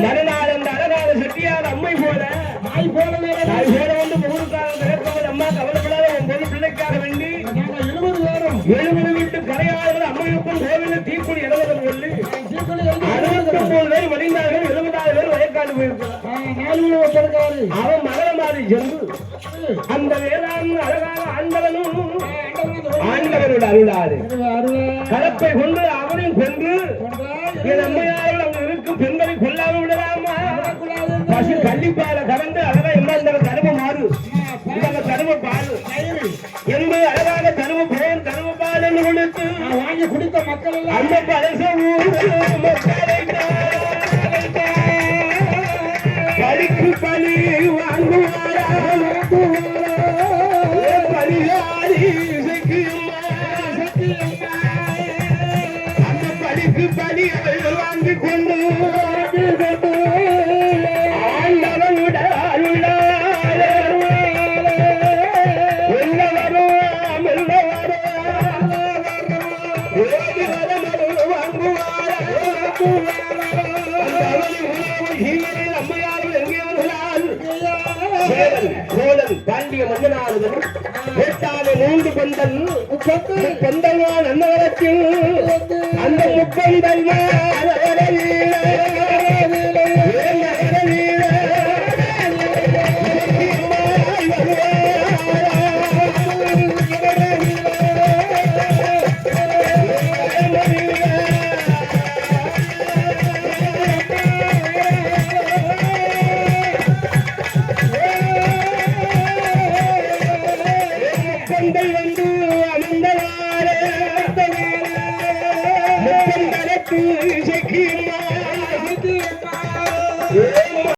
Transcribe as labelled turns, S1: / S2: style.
S1: மறுநாள் அந்த அழகான செட்டியார் அம்மை போல தாய் போல வந்து முகூர்க்காக அம்மா கவலைப்படாத உன் பொண்ணு பிள்ளைக்காக வேண்டி 70 வீட்டு கரையாளர்கள் அம்மையுக்கும் கோவில தீக்குழி இளவரம் சொல்லி 69 பேர் வழிந்தார்கள் 70 பேர் வயக்காடு போயிருக்கிறார். அவன் மகள மாதிரி சென்று அந்த வேளாண் அழகான ஆண்டவனோட அருளாது கலப்பை கொண்டு அவனையும் கொன்று என் அம்மையார்கள் அவங்க இருக்கும் பெண்களை கொல்லாம விடலாமா? பசு கள்ளிப்பால கலந்து அழகா என்ன கரும மாறு கரும பால் என்பது அழகாக கரும போன் கரும பால் என்று கொடுத்து வாங்கி குடித்த மக்கள் அந்த பழச பழிக்கு பழி வாங்குவாரா பழியாரி அந்த பழிக்கு பழி அவர்கள் வாங்கி கொண்டு பாண்டிய மன்னனானது வேட்டாத 3 கொண்டல் கொண்டல்வான் அன்னவரத்தில் அந்த முக்கொண்டல்